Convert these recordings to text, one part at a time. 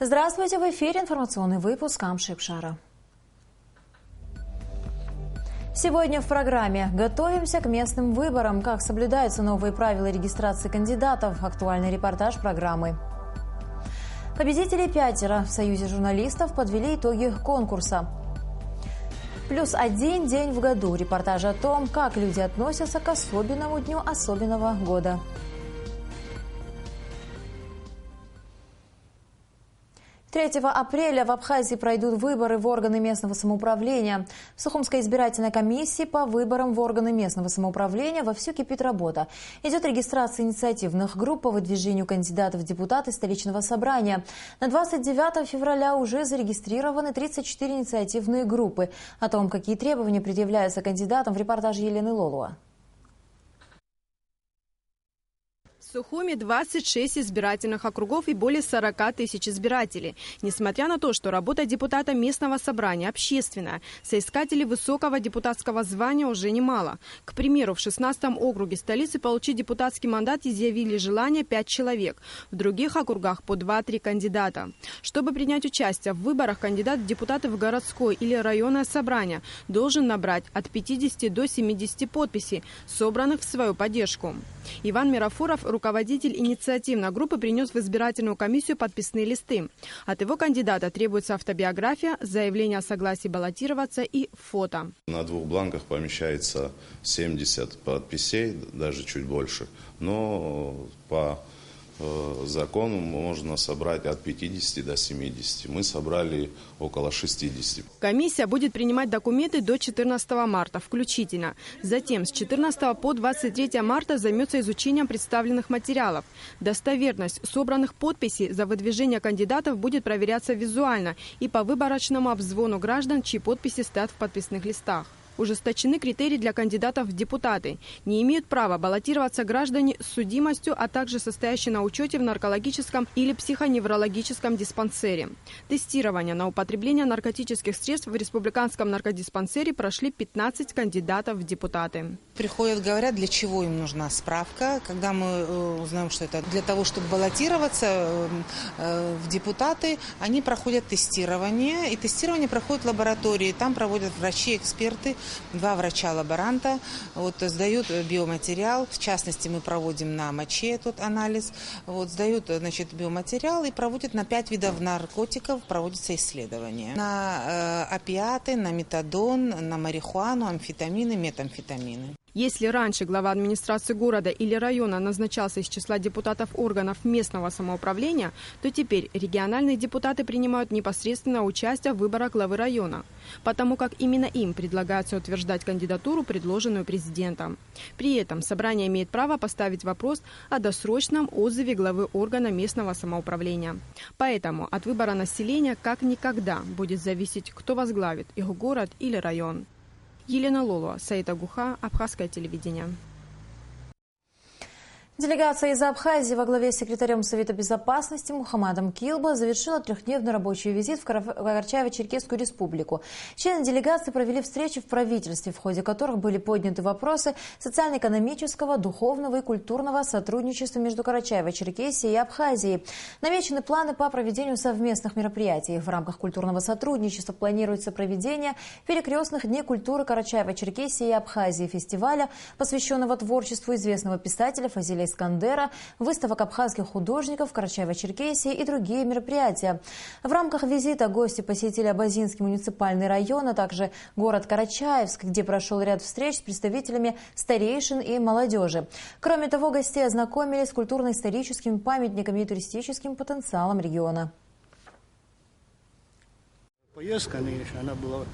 Здравствуйте, в эфире информационный выпуск Амшипшара. Сегодня в программе «Готовимся к местным выборам. Как соблюдаются новые правила регистрации кандидатов». Актуальный репортаж программы. Победителей 5 в Союзе журналистов подвели итоги конкурса. Плюс один день в году. Репортаж о том, как люди относятся к особенному дню особенного года. 3 апреля в Абхазии пройдут выборы в органы местного самоуправления. В Сухумской избирательной комиссии по выборам в органы местного самоуправления вовсю кипит работа. Идет регистрация инициативных групп по выдвижению кандидатов в депутаты столичного собрания. На 29 февраля уже зарегистрированы 34 инициативные группы. О том, какие требования предъявляются кандидатам, в репортаже Елены Лолуа. В Сухуми 26 избирательных округов и более 40 тысяч избирателей. Несмотря на то, что работа депутата местного собрания общественная, соискателей высокого депутатского звания уже немало. К примеру, в 16-м округе столицы получить депутатский мандат изъявили желание 5 человек. В других округах по 2-3 кандидата. Чтобы принять участие в выборах, кандидат в депутаты в городское или районное собрание должен набрать от 50 до 70 подписей, собранных в свою поддержку. Иван Мирафуров, руководитель инициативной группы, принес в избирательную комиссию подписные листы. От его кандидата требуется автобиография, заявление о согласии баллотироваться и фото. На 2 бланках помещается 70 подписей, даже чуть больше. Но по закону можно собрать от 50 до 70. Мы собрали около 60. Комиссия будет принимать документы до 14 марта включительно. Затем с 14 по 23 марта займется изучением представленных материалов. Достоверность собранных подписей за выдвижение кандидатов будет проверяться визуально и по выборочному обзвону граждан, чьи подписи стоят в подписных листах. Ужесточены критерии для кандидатов в депутаты. Не имеют права баллотироваться граждане с судимостью, а также состоящие на учете в наркологическом или психоневрологическом диспансере. Тестирование на употребление наркотических средств в республиканском наркодиспансере прошли 15 кандидатов в депутаты. Приходят, говорят, для чего им нужна справка. Когда мы узнаем, что это для того, чтобы баллотироваться в депутаты, они проходят тестирование. И тестирование проходит в лаборатории. Там проводят врачи, эксперты. 2 врача-лаборанта сдают биоматериал. В частности, мы проводим на моче этот анализ. Сдают, биоматериал и проводят на 5 видов наркотиков, проводятся исследования. На опиаты, на метадон, на марихуану, амфетамины, метамфетамины. Если раньше глава администрации города или района назначался из числа депутатов органов местного самоуправления, то теперь региональные депутаты принимают непосредственное участие в выборах главы района, потому как именно им предлагается утверждать кандидатуру, предложенную президентом. При этом собрание имеет право поставить вопрос о досрочном отзыве главы органа местного самоуправления. Поэтому от выбора населения как никогда будет зависеть, кто возглавит их город или район. Елена Лолуа, Саид Агуха, Абхазское телевидение. Делегация из Абхазии во главе с секретарем Совета безопасности Мухаммадом Килба завершила 3-дневный рабочий визит в Карачаево-Черкесскую республику. Члены делегации провели встречи в правительстве, в ходе которых были подняты вопросы социально-экономического, духовного и культурного сотрудничества между Карачаево-Черкесией и Абхазией. Намечены планы по проведению совместных мероприятий. В рамках культурного сотрудничества планируется проведение перекрестных дней культуры Карачаево-Черкесии и Абхазии, фестиваля, посвященного творчеству известного писателя Фазиля Искандера, выставок абхазских художников в Карачаево-Черкесии и другие мероприятия. В рамках визита гости посетили Абазинский муниципальный район, а также город Карачаевск, где прошел ряд встреч с представителями старейшин и молодежи. Кроме того, гостей ознакомились с культурно-историческими памятниками и туристическим потенциалом региона. Поездка, она была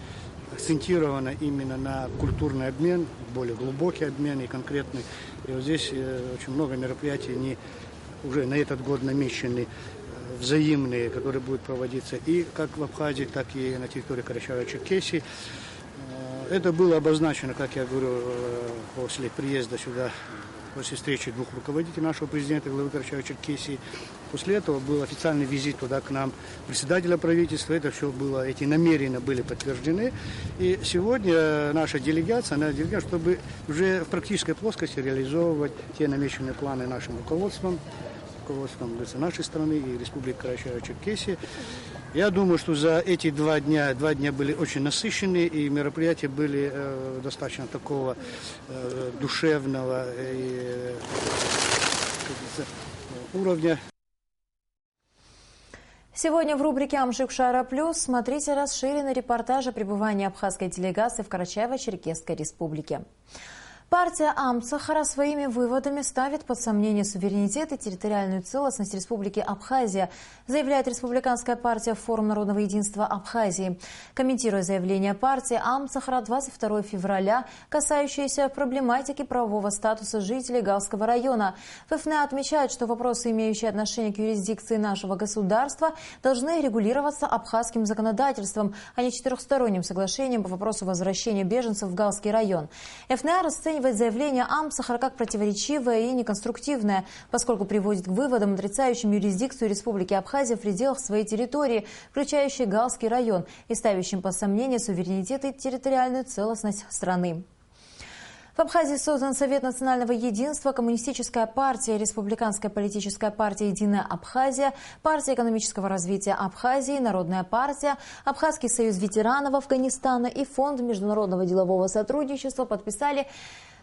акцентирована именно на культурный обмен, более глубокий обмен и конкретный. И вот здесь очень много мероприятий, они уже на этот год намечены, взаимные, которые будут проводиться и как в Абхазии, так и на территории Карачаево-Черкесии. Это было обозначено, как я говорю, после приезда сюда, после встречи 2 руководителей нашего президента, главы Карачаево-Черкесии. После этого был официальный визит туда к нам председателя правительства. Это все было, эти намерения были подтверждены. И сегодня наша делегация, чтобы уже в практической плоскости реализовывать те намеченные планы нашим руководством, руководством нашей страны и Республики Карачаево-Черкесия. Я думаю, что за эти 2 дня были очень насыщенные, и мероприятия были достаточно такого душевного и, уровня. Сегодня в рубрике «Амшик Шара Плюс» смотрите расширенный репортаж о пребывании абхазской делегации в Карачаево-Черкесской республике. Партия Амцахара своими выводами ставит под сомнение суверенитет и территориальную целостность Республики Абхазия, заявляет Республиканская партия «Форум народного единства Абхазии». Комментируя заявление партии Амцахара 22 февраля, касающееся проблематики правового статуса жителей Галского района, ФНА отмечает, что вопросы, имеющие отношение к юрисдикции нашего государства, должны регулироваться абхазским законодательством, а не четырехсторонним соглашением по вопросу возвращения беженцев в Галский район. ФНА расценивает заявление Амцахара как противоречивое и неконструктивное, поскольку приводит к выводам, отрицающим юрисдикцию Республики Абхазия в пределах своей территории, включающей Галский район, и ставящим под сомнение суверенитет и территориальную целостность страны. В Абхазии создан Совет национального единства, Коммунистическая партия, Республиканская политическая партия «Единая Абхазия», Партия экономического развития Абхазии, Народная партия, Абхазский союз ветеранов Афганистана и Фонд международного делового сотрудничества подписали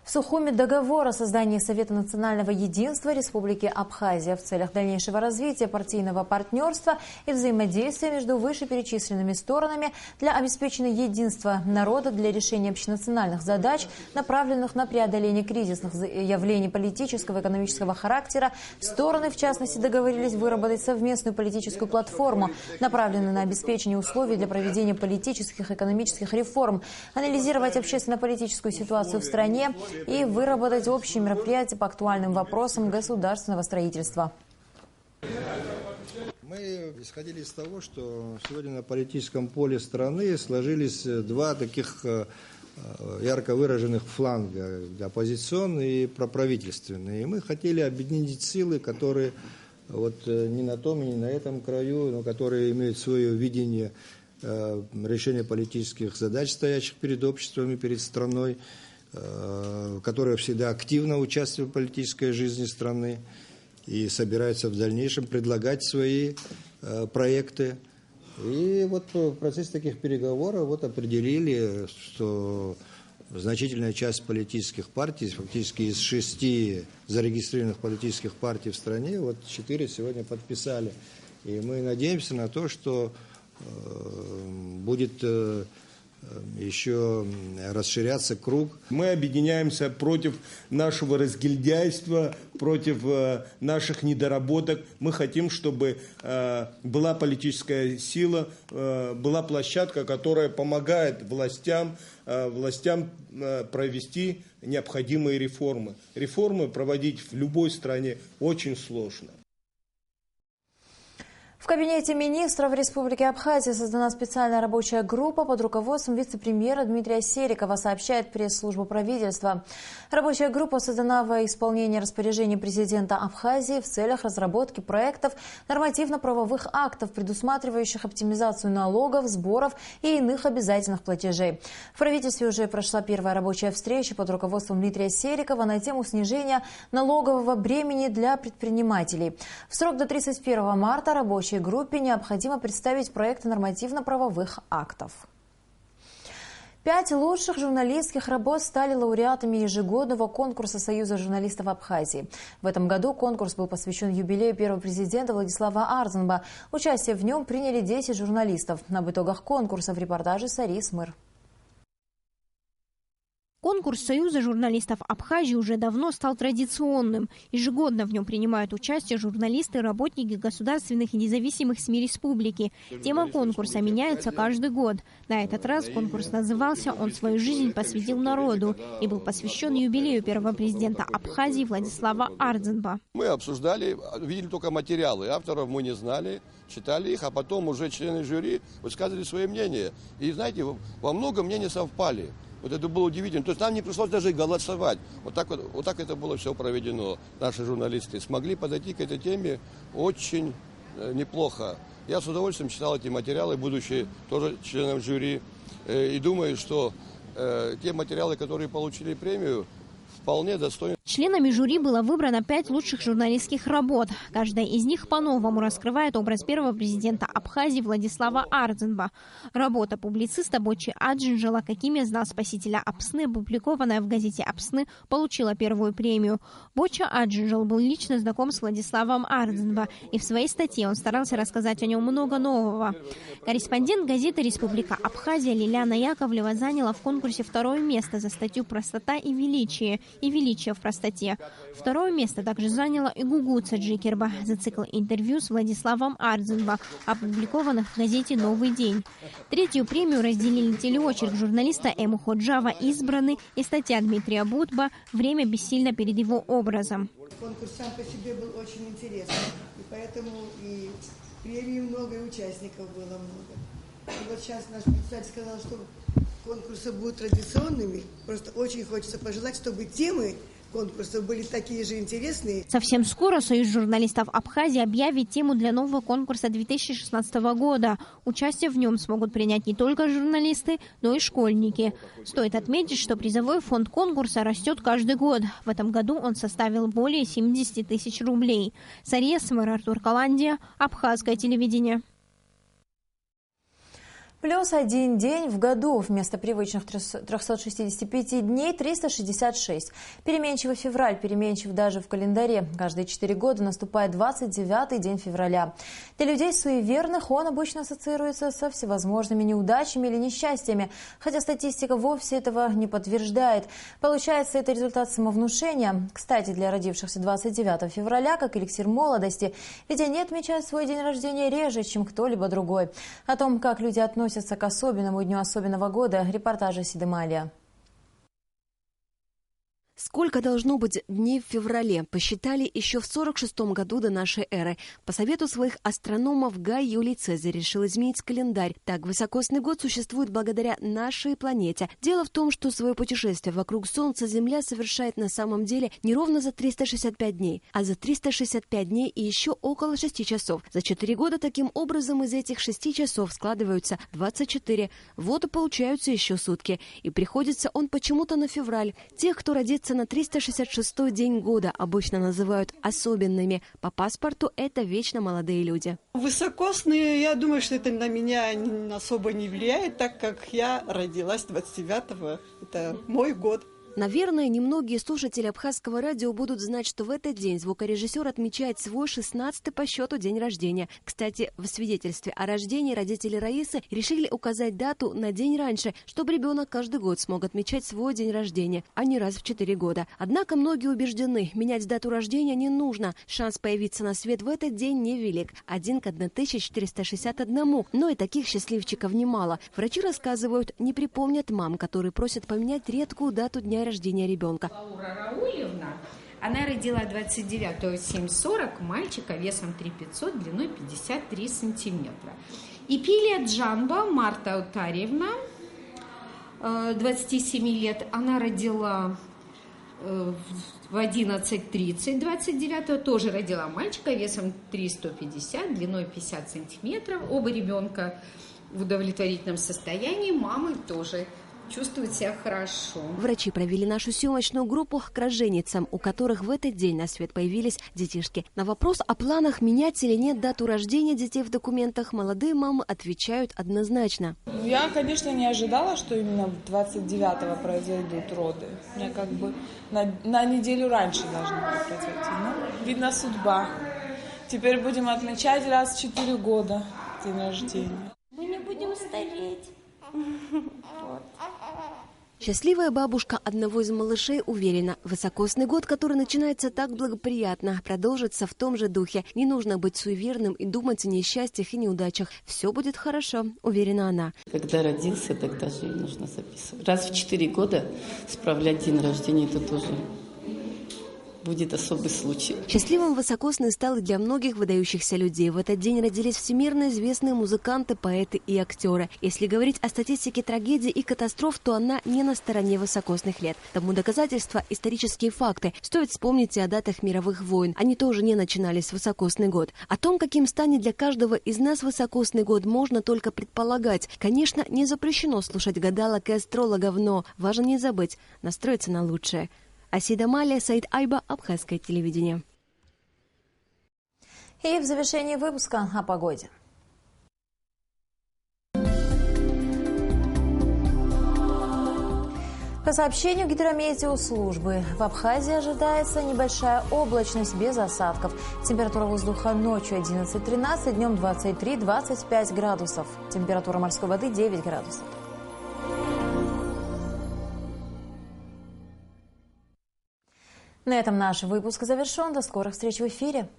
в Сухуми договор о создании Совета национального единства Республики Абхазия в целях дальнейшего развития партийного партнерства и взаимодействия между вышеперечисленными сторонами для обеспечения единства народа для решения общенациональных задач, направленных на преодоление кризисных явлений политического и экономического характера. Стороны, в частности, договорились выработать совместную политическую платформу, направленную на обеспечение условий для проведения политических и экономических реформ, анализировать общественно-политическую ситуацию в стране и выработать общие мероприятия по актуальным вопросам государственного строительства. Мы исходили из того, что сегодня на политическом поле страны сложились 2 таких ярко выраженных фланга, оппозиционный и проправительственный. И мы хотели объединить силы, которые вот ни на том, ни на этом краю, но которые имеют свое видение решения политических задач, стоящих перед обществом и перед страной, которые всегда активно участвуют в политической жизни страны и собираются в дальнейшем предлагать свои проекты. И вот в процессе таких переговоров вот определили, что значительная часть политических партий, фактически из 6 зарегистрированных политических партий в стране, вот 4 сегодня подписали. И мы надеемся на то, что будет еще расширяться круг. Мы объединяемся против нашего разгильдяйства, против наших недоработок. Мы хотим, чтобы была политическая сила, была площадка, которая помогает властям провести необходимые реформы. Реформы проводить в любой стране очень сложно. В Кабинете министров Республики Абхазия создана специальная рабочая группа под руководством вице-премьера Дмитрия Серикова, сообщает пресс-служба правительства. Рабочая группа создана во исполнение распоряжений президента Абхазии в целях разработки проектов нормативно-правовых актов, предусматривающих оптимизацию налогов, сборов и иных обязательных платежей. В правительстве уже прошла первая рабочая встреча под руководством Дмитрия Серикова на тему снижения налогового бремени для предпринимателей. В срок до 31 марта рабочей группе необходимо представить проекты нормативно-правовых актов. 5 лучших журналистских работ стали лауреатами ежегодного конкурса Союза журналистов Абхазии. В этом году конкурс был посвящен юбилею первого президента Владислава Арзанба. Участие в нем приняли 10 журналистов. Об итогах конкурса в репортаже Сари Смыр. Конкурс Союза журналистов Абхазии уже давно стал традиционным. Ежегодно в нем принимают участие журналисты и работники государственных и независимых СМИ республики. Тема конкурса меняется каждый год. На этот раз конкурс назывался «Он свою жизнь посвятил народу» и был посвящен юбилею первого президента Абхазии Владислава Арзанба. Мы обсуждали, видели только материалы. Авторов мы не знали, читали их, а потом уже члены жюри высказывали свое мнение. И знаете, во многом мнения совпали. Вот это было удивительно. То есть нам не пришлось даже голосовать. Вот так это было все проведено. Наши журналисты смогли подойти к этой теме очень неплохо. Я с удовольствием читал эти материалы, будучи тоже членом жюри. И думаю, что те материалы, которые получили премию, вполне достойны. Членами жюри было выбрано 5 лучших журналистских работ. Каждая из них по-новому раскрывает образ первого президента Абхазии Владислава Ардзинба. Работа публициста Бочи Аджинджела «Как имя знал спасителя Апсны», опубликованная в газете «Апсны», получила первую премию. Боча Аджинджел был лично знаком с Владиславом Ардзинба, и в своей статье он старался рассказать о нем много нового. Корреспондент газеты «Республика Абхазия» Лиляна Яковлева заняла в конкурсе второе место за статью «Простота и величие» в простоте. Второе место также заняла и Гугуца Джикерба за цикл интервью с Владиславом Ардзинба, опубликованных в газете «Новый день». Третью премию разделили телеочерк журналиста Эму Ходжава «Избранный» и статья Дмитрия Будба «Время бессильно перед его образом». Конкурс сам по себе был очень интересный, и поэтому и премий много, и участников было много. И вот сейчас наш председатель сказал, что конкурсы будут традиционными. Просто очень хочется пожелать, чтобы темы конкурсов были такие же интересные. Совсем скоро Союз журналистов Абхазии объявит тему для нового конкурса 2016 года. Участие в нем смогут принять не только журналисты, но и школьники. Стоит отметить, что призовой фонд конкурса растет каждый год. В этом году он составил более 70 тысяч рублей. Сария Смыр, Артур Каландия, Абхазское телевидение. Плюс один день в году. Вместо привычных 365 дней 366. Переменчивый февраль, переменчив даже в календаре. Каждые 4 года наступает 29-й день февраля. Для людей суеверных он обычно ассоциируется со всевозможными неудачами или несчастьями, хотя статистика вовсе этого не подтверждает. Получается, это результат самовнушения. Кстати, для родившихся 29 февраля, как эликсир молодости, ведь они отмечают свой день рождения реже, чем кто-либо другой. О том, как люди относятся к особенному дню особенного года, репортажа Сидемалия. Сколько должно быть дней в феврале, посчитали еще в 46 году до нашей эры. По совету своих астрономов Гай Юлий Цезарь решил изменить календарь. Так, высокосный год существует благодаря нашей планете. Дело в том, что свое путешествие вокруг Солнца Земля совершает на самом деле не ровно за 365 дней, а за 365 дней и еще около 6 часов. За 4 года таким образом из этих 6 часов складываются 24. Вот и получаются еще сутки. И приходится он почему-то на февраль. Тех, кто родится на 366-й день года, обычно называют особенными. По паспорту это вечно молодые люди. Высокосные, я думаю, что это на меня особо не влияет, так как я родилась 29-го. Это мой год. Наверное, немногие слушатели Абхазского радио будут знать, что в этот день звукорежиссер отмечает свой 16-й по счету день рождения. Кстати, в свидетельстве о рождении родители Раисы решили указать дату на день раньше, чтобы ребенок каждый год смог отмечать свой день рождения, а не раз в 4 года. Однако многие убеждены, менять дату рождения не нужно. Шанс появиться на свет в этот день невелик. 1 к 1461. Но и таких счастливчиков немало. Врачи рассказывают, не припомнят мам, которые просят поменять редкую дату дня рождения ребенка. Лаура Раульевна, она родила 29-го 7:40, мальчика весом 3500, длиной 53 сантиметра. И Пилия Джанба Марта Утарьевна, 27 лет, она родила в 11:30 29-го, тоже родила мальчика весом 3150, длиной 50 сантиметров. Оба ребенка в удовлетворительном состоянии, мамы тоже чувствуют себя хорошо. Врачи провели нашу съемочную группу к роженицам, у которых в этот день на свет появились детишки. На вопрос о планах менять или нет дату рождения детей в документах молодые мамы отвечают однозначно. Я, конечно, не ожидала, что именно 29-го произойдут роды. Я как бы на неделю раньше должны были произойти. Но, видно, судьба. Теперь будем отмечать раз в 4 года день рождения. Мы не будем стареть. Счастливая бабушка одного из малышей уверена, высокосный год, который начинается так благоприятно, продолжится в том же духе. Не нужно быть суеверным и думать о несчастьях и неудачах. Все будет хорошо, уверена она. Когда родился, тогда же нужно записывать. Раз в 4 года справлять день рождения, это тоже будет особый случай. Счастливым высокосный стал и для многих выдающихся людей. В этот день родились всемирно известные музыканты, поэты и актеры. Если говорить о статистике трагедий и катастроф, то она не на стороне высокосных лет. Тому доказательства – исторические факты. Стоит вспомнить и о датах мировых войн. Они тоже не начинались в высокосный год. О том, каким станет для каждого из нас высокосный год, можно только предполагать. Конечно, не запрещено слушать гадалок и астрологов, но важно не забыть настроиться на лучшее. Асида Малия, Саид Айба, Абхазское телевидение. И в завершении выпуска о погоде. По сообщению гидрометеослужбы, в Абхазии ожидается небольшая облачность без осадков. Температура воздуха ночью 11-13, днем 23-25 градусов. Температура морской воды 9 градусов. На этом наш выпуск завершен. До скорых встреч в эфире.